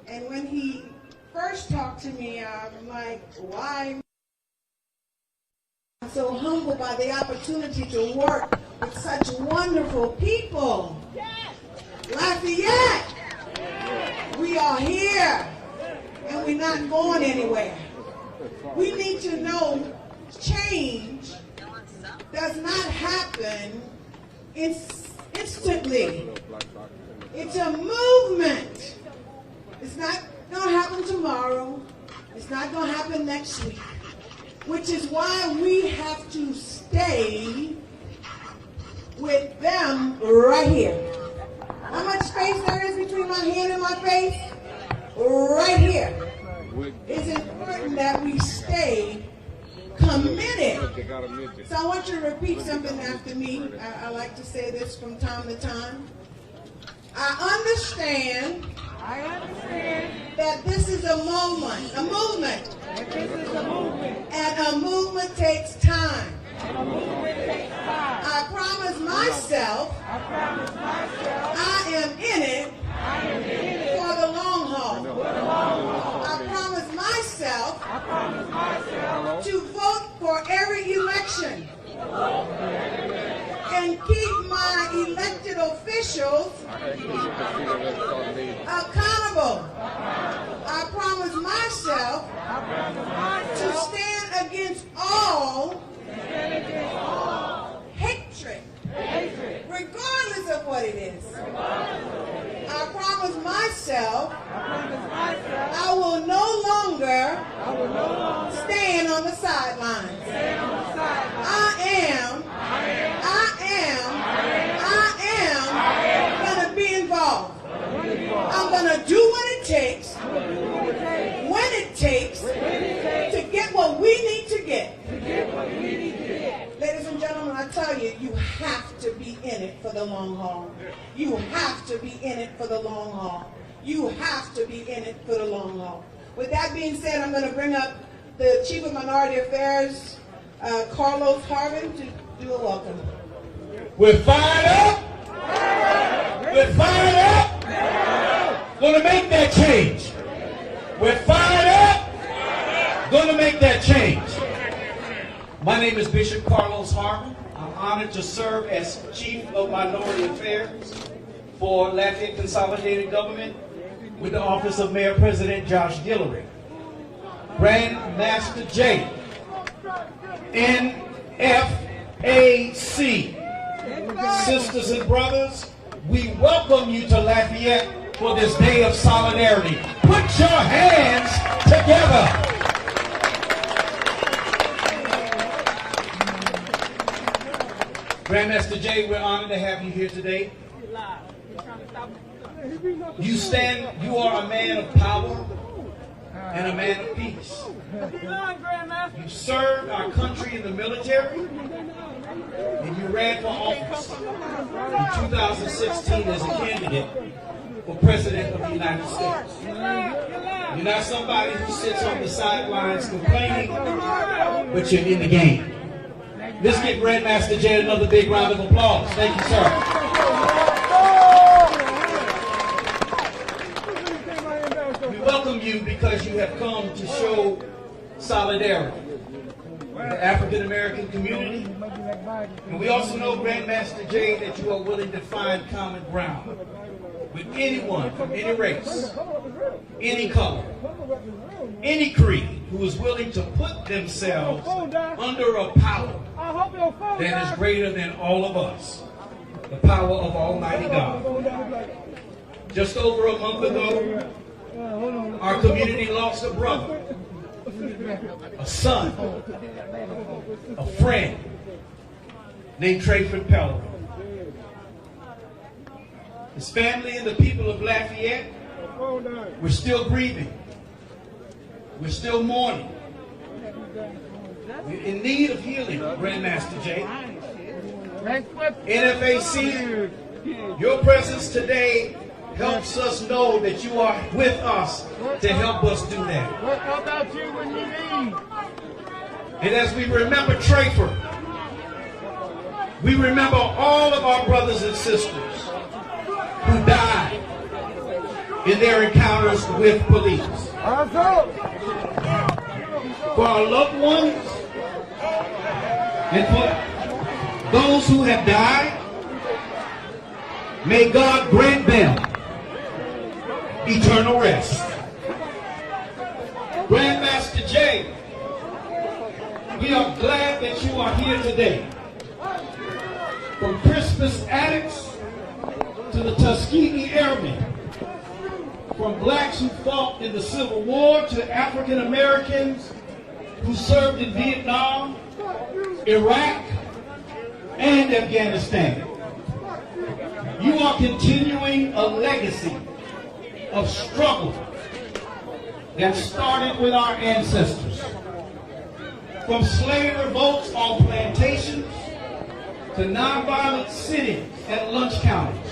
And when he first talked to me, I'm like, why? I'm so humbled by the opportunity to work with such wonderful people. Lafayette, we are here, and we're not going anywhere. We need to know change does not happen instantly. It's a movement. It's not going to happen tomorrow. It's not going to happen next week, which is why we have to stay with them right here. How much space there is between my hand and my face? Right here. It's important that we stay committed. So I want you to repeat something after me. I like to say this from time to time. I understand that this is a movement, and a movement takes time. I promise myself I am in it for the long haul. I promise myself to vote for every election and keep my elected officials accountable. I promise myself to stand against all hatred, regardless of what it is. I promise myself I will no longer stand on the sidelines. I am going to be involved. I'm going to do what it takes, when it takes, to get what we need to get. Ladies and gentlemen, I tell you, you have to be in it for the long haul. You have to be in it for the long haul. You have to be in it for the long haul. With that being said, I'm going to bring up the Chief of Minority Affairs, Carlos Harvin, to do a welcome. We're fired up. We're fired up. Gonna make that change. We're fired up. going to make that change. My name is Bishop Carlos Harvin. I'm honored to serve as Chief of Minority Affairs for Lafayette Consolidated Government with the Office of Mayor President Josh Guillory. Grand Master J, Nfac. Sisters and brothers, we welcome you to Lafayette for this day of solidarity. Put your hands together. Grandmaster J, we're honored to have you here today. You are a man of power and a man of peace. You served our country in the military, and you ran for office in 2016 as a candidate for President of the United States. You're not somebody who sits on the sidelines complaining, but you're in the game. Let's give Grandmaster J another big round of applause. Thank you, sir. We welcome you because you have come to show solidarity with the African American community. And we also know, Grandmaster J, that you are willing to find common ground with anyone from any race, any color, any creed, who is willing to put themselves under a power that is greater than all of us, the power of Almighty God. Just over a month ago, our community lost a brother, a son, a friend named Trayford Pellerin. His family and the people of Lafayette, we're still grieving. We're still mourning. We're in need of healing, Grandmaster J. NFAC, your presence today helps us know that you are with us to help us do that. What about you when you leave? And as we remember Trayford, we remember all of our brothers and sisters who died in their encounters with police. For our loved ones and for those who have died, may God grant them eternal rest. Grandmaster J, we are glad that you are here today. From Crispus Attucks to the Tuskegee Airmen, from blacks who fought in the Civil War to African Americans who served in Vietnam, Iraq, and Afghanistan. You are continuing a legacy of struggle that started with our ancestors. From slave revolts on plantations to nonviolent sittings at lunch counters.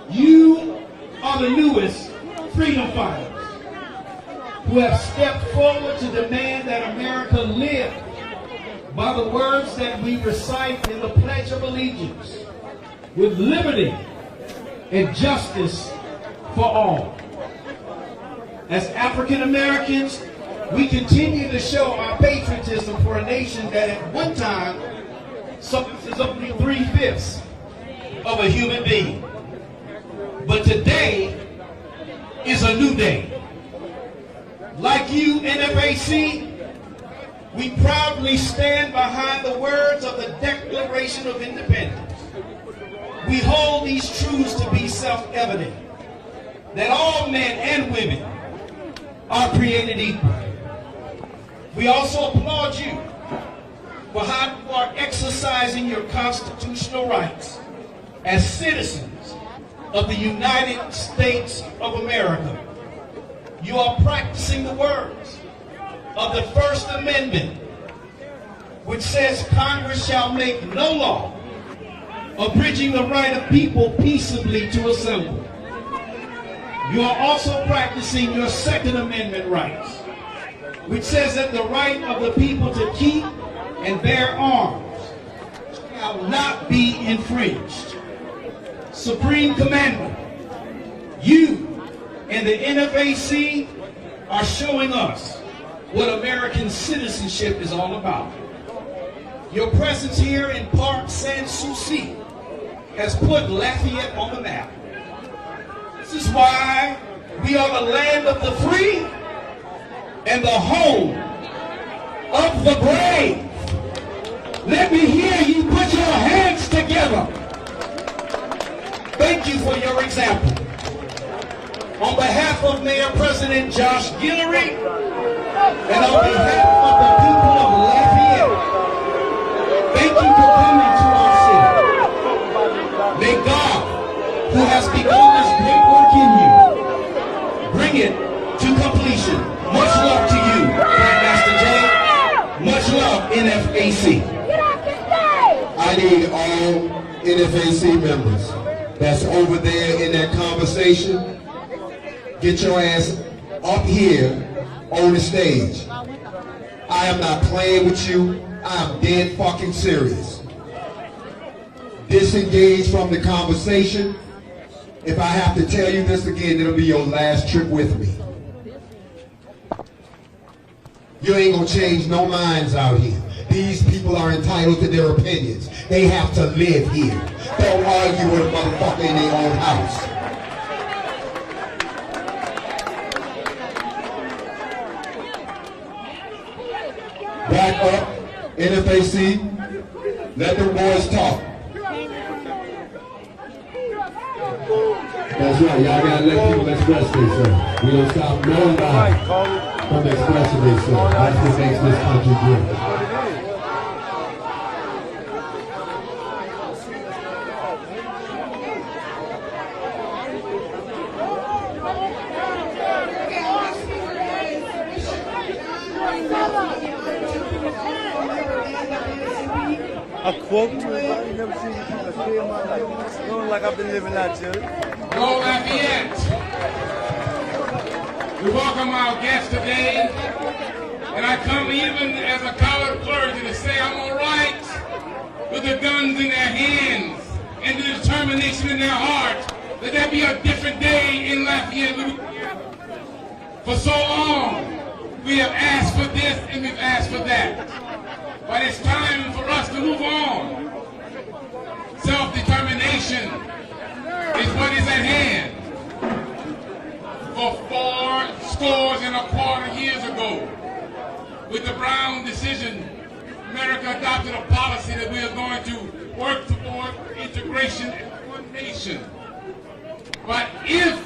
You are the newest freedom fighters who have stepped forward to demand that America live by the words that we recite in the Pledge of Allegiance, with liberty and justice for all. As African Americans, we continue to show our patriotism for a nation that at one time is only 3/5 of a human being. But today is a new day. Like you, NFAC, we proudly stand behind the words of the Declaration of Independence. We hold these truths to be self-evident, that all men and women are created equal. We also applaud you for how you are exercising your constitutional rights as citizens of the United States of America. You are practicing the words of the First Amendment, which says Congress shall make no law abridging the right of people peaceably to assemble. You are also practicing your Second Amendment rights, which says that the right of the people to keep and bear arms shall not be infringed. Supreme Commander, you and the NFAC are showing us what American citizenship is all about. Your presence here in Park Sans Souci has put Lafayette on the map. This is why we are the land of the free and the home of the brave. Let me hear you put your hands together. Thank you for your example. On behalf of Mayor President Josh Guillory and on behalf of the people of Lafayette, thank you for coming to our city. May God, who has begun this great work in you, bring it to completion. Much love to you, Grandmaster J. Much love, NFAC. I need all NFAC members that's over there in that conversation. Get your ass up here on the stage. I am not playing with you. I am dead fucking serious. Disengage from the conversation. If I have to tell you this again, it'll be your last trip with me. You ain't gonna change no minds out here. These people are entitled to their opinions. They have to live here. Don't argue with a motherfucker in their own house. Back up, NFAC, let the boys talk. That's right, y'all gotta let people express themselves. We don't stop nobody from expressing themselves. That's what makes this country great. A quote to it, I ain't never seen you a day in my life. Going like I've been living out here. Go Lafayette! We welcome our guests today, and I come even as a colored clergy to say I'm all right with the guns in their hands and the determination in their heart that there be a different day in Lafayette, Louisiana. For so long, we have asked for this and we've asked for that. But it's time for us to move on. Self-determination is what is at hand. For 425 years ago, with the Brown decision, America adopted a policy that we are going to work toward integration as one nation. But if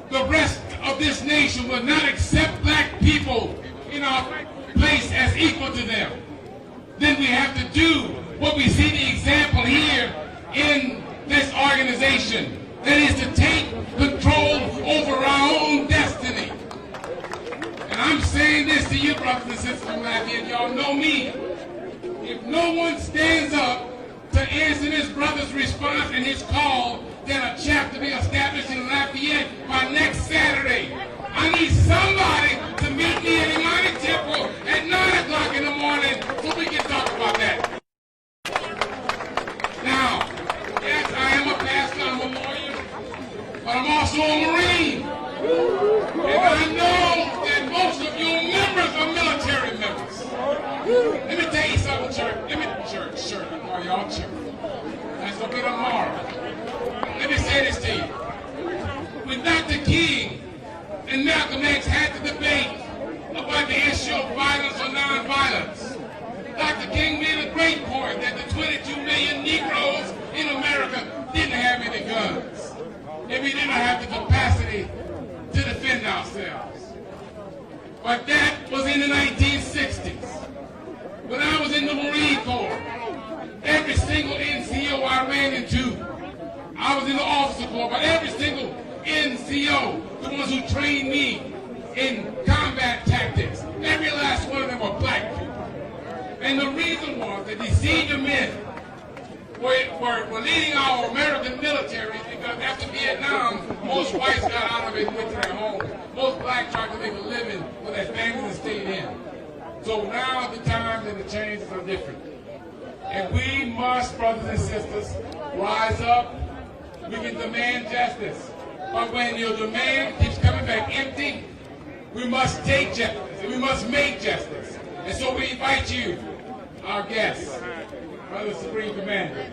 the rest of this nation will not accept black people in our place as equal to them, then we have to do what we see the example here in this organization. That is to take control over our own destiny. And I'm saying this to you, brothers and sisters from Lafayette, y'all know me. If no one stands up to answer this brother's response and his call, then a chapter be established in Lafayette by next Saturday. I need somebody to meet me in Imani Temple at 9 o'clock in the morning so we can talk about that. Now, yes, I am a pastor, I'm a lawyer, but I'm also a Marine. And I know that most of you members are military members. Let me tell you something, church. Church. I call y'all church. That's gonna be tomorrow. Let me say this to you. When Dr. King and Malcolm X had the debate about the issue of violence or nonviolence, Dr. King made a great point that the 22 million Negroes in America didn't have any guns. And we didn't have the capacity to defend ourselves. But that was in the 1960s. When I was in the Marine Corps, every single NCO I ran into, I was in the officer corps, but every single NCO, the ones who trained me in combat tactics, every last one of them were black people. And the reason was that these senior men were leading our American military because after Vietnam, most whites got out of it and went to their homes. Most blacks tried to make a living for their families and stayed in. So now the times and the changes are different. And we must, brothers and sisters, rise up. We can demand justice. But when your demand keeps coming back empty, we must take justice. and we must make justice. And so we invite you, our guests, Brother Supreme Commander,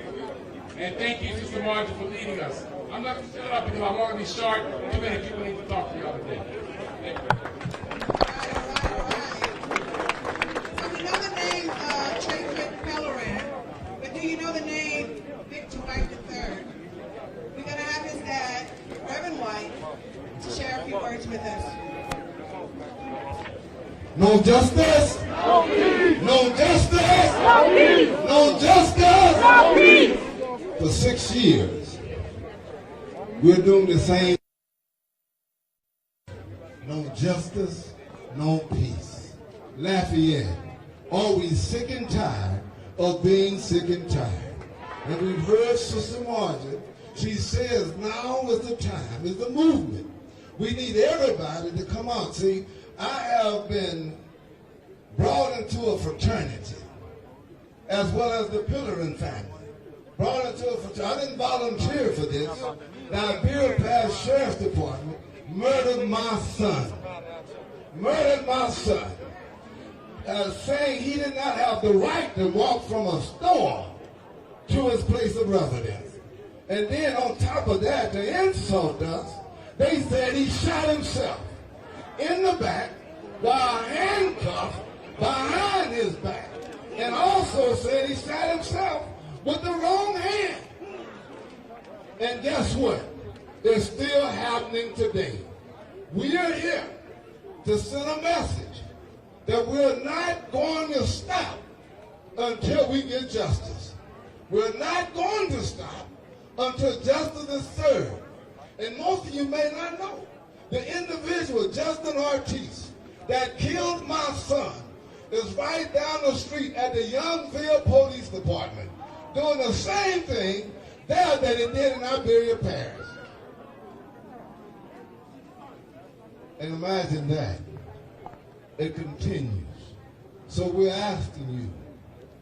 and thank you, Sister Marjorie, for leading us. I'm not going to shut up because I want to be short. Too many people need to talk to you all today. Thank you. So we know the name Chadwick Pellerin, but do you know the name Victor White III? We're going to have his dad, Reverend White, to share a few words with us. No justice. No peace. No justice. No peace. No justice. No peace. For 6 years, we're doing the same. No justice, no peace. Lafayette, always sick and tired of being sick and tired. And we've heard Sister Marjorie, she says now is the time, is the movement. We need everybody to come out. See, I have been brought into a fraternity, as well as the Pellerin family. Brought into a fraternity. I didn't volunteer for this. The Iberia Pass Sheriff's Department murdered my son. Murdered my son. Saying he did not have the right to walk from a store to his place of residence. And then on top of that, to insult us, they said he shot himself in the back while handcuffed behind his back. And also said he shot himself with the wrong hand. And guess what? It's still happening today. We are here to send a message that we're not going to stop until we get justice. We're not going to stop until justice is served. And most of you may not know, the individual, Justin Ortiz, that killed my son is right down the street at the Youngville Police Department doing the same thing there that he did in Iberia Parish. And imagine that. It continues. So we're asking you,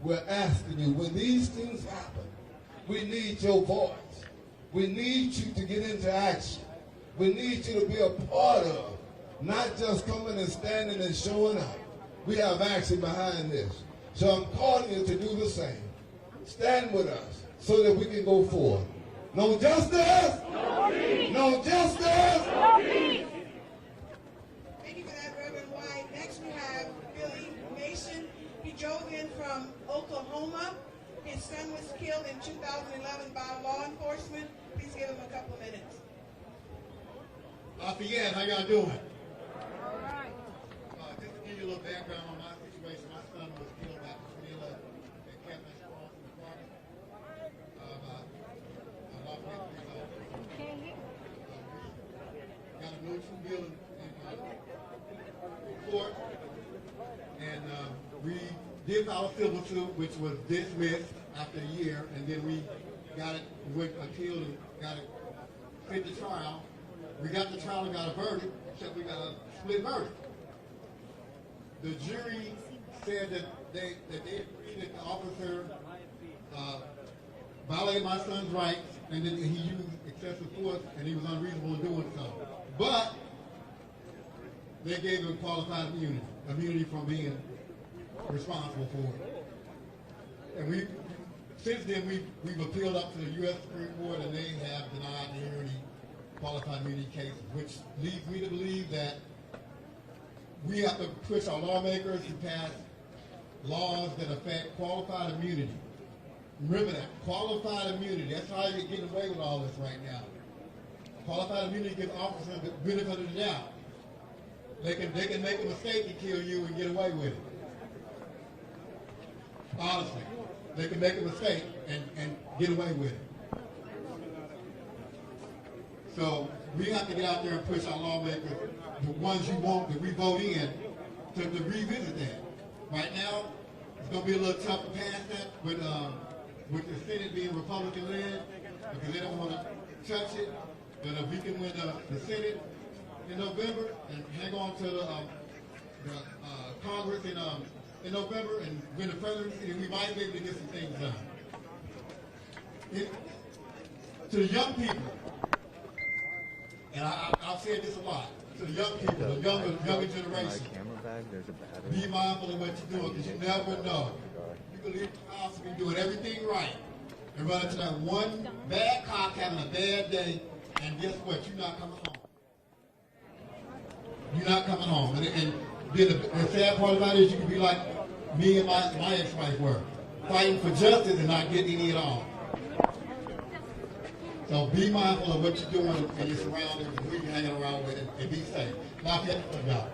when these things happen, we need your voice. We need you to get into action. We need you to be a part of, not just coming and standing and showing up. We have action behind this. So I'm calling you to do the same. Stand with us so that we can go forward. No justice? No peace. No justice? No peace. Thank you for that, Reverend White. Next we have Billy Mason. He drove in from Oklahoma. His son was killed in 2011 by law enforcement. Please give him a couple minutes. Lafayette, how y'all doing? All right. Just to give you a little background on my situation, my son was killed back in 2011 at Captain Cross in the park. Lafayette Louisiana. Got a military building in court, and we did our civil suit, which was dismissed after a year, and then we got it, we went appealed and got it fit the trial. We got the trial and got a verdict, except we got a split verdict. The jury said that they agreed that the officer violated my son's rights, and then he used excessive force, and he was unreasonable in doing so. But they gave him qualified immunity from being responsible for it. And since then we've appealed up to the U.S. Supreme Court, and they have denied the hearing qualified immunity cases, which leads me to believe that we have to push our lawmakers to pass laws that affect qualified immunity. Remember that, qualified immunity. That's how you're getting away with all this right now. Qualified immunity gives officers the benefit of the doubt. They can make a mistake and kill you and get away with it. Honestly, they can make a mistake and get away with it. So we have to get out there and push our lawmakers, the ones you want that we vote in, to revisit that. Right now, it's going to be a little tough to pass that with the Senate being Republican-led, because they don't want to touch it. But if we can win the Senate in November and hang on to the Congress in November and win the presidency, then we might be able to get some things done. To the young people, and I've said this a lot, to the young people, the younger generation, Be mindful of what you're doing, because you never know. You can leave the house and be doing everything right, and run into that one bad cock having a bad day, and guess what? You're not coming home. You're not coming home. And then the sad part about it is you can be like me and my ex-wife were, fighting for justice and not getting any at all. So be mindful of what you're doing and your surroundings and who you're hanging around with, and be safe. Lafayette, for God.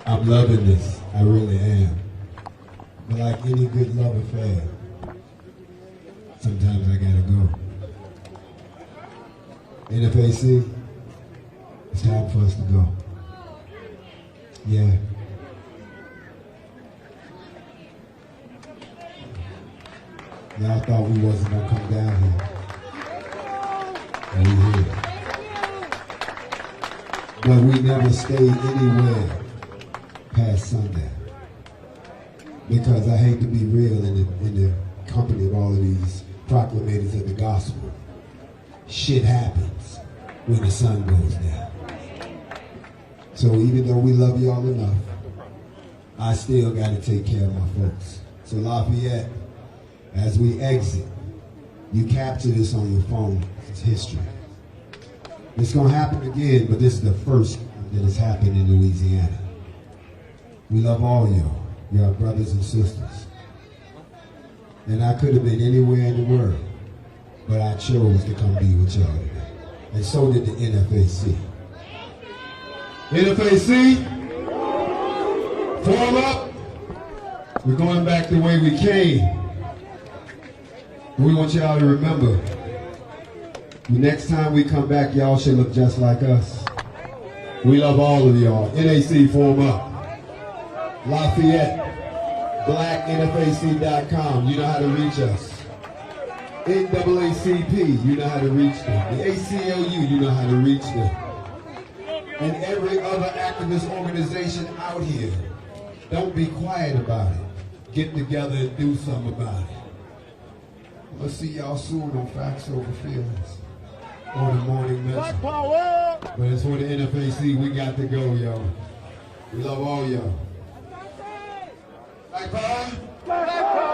I'm loving this. I really am. But like any good love affair, sometimes I gotta go. NFAC, it's time for us to go. Yeah. Y'all thought we wasn't gonna come down here. And we here. But we never stayed anywhere past sundown. Because I hate to be real in the company of all of these proclamators of the gospel. Shit happens when the sun goes down. So even though we love y'all enough, I still got to take care of my folks. So Lafayette, as we exit, you capture this on your phone. It's history. It's going to happen again, but this is the first that has happened in Louisiana. We love all y'all. Y'all brothers and sisters. And I could have been anywhere in the world, but I chose to come be with y'all today. And so did the NFAC. NFAC, form up. We're going back the way we came. We want y'all to remember, the next time we come back, y'all should look just like us. We love all of y'all. NAC, form up. Lafayette, blacknfac.com, you know how to reach us. NAACP, you know how to reach them. The ACLU, you know how to reach them. And every other activist organization out here, don't be quiet about it. Get together and do something about it. We'll see y'all soon on Facts Over Feelings or the Morning Mention. But as for the NFAC, we got to go, y'all. We love all y'all. Black power.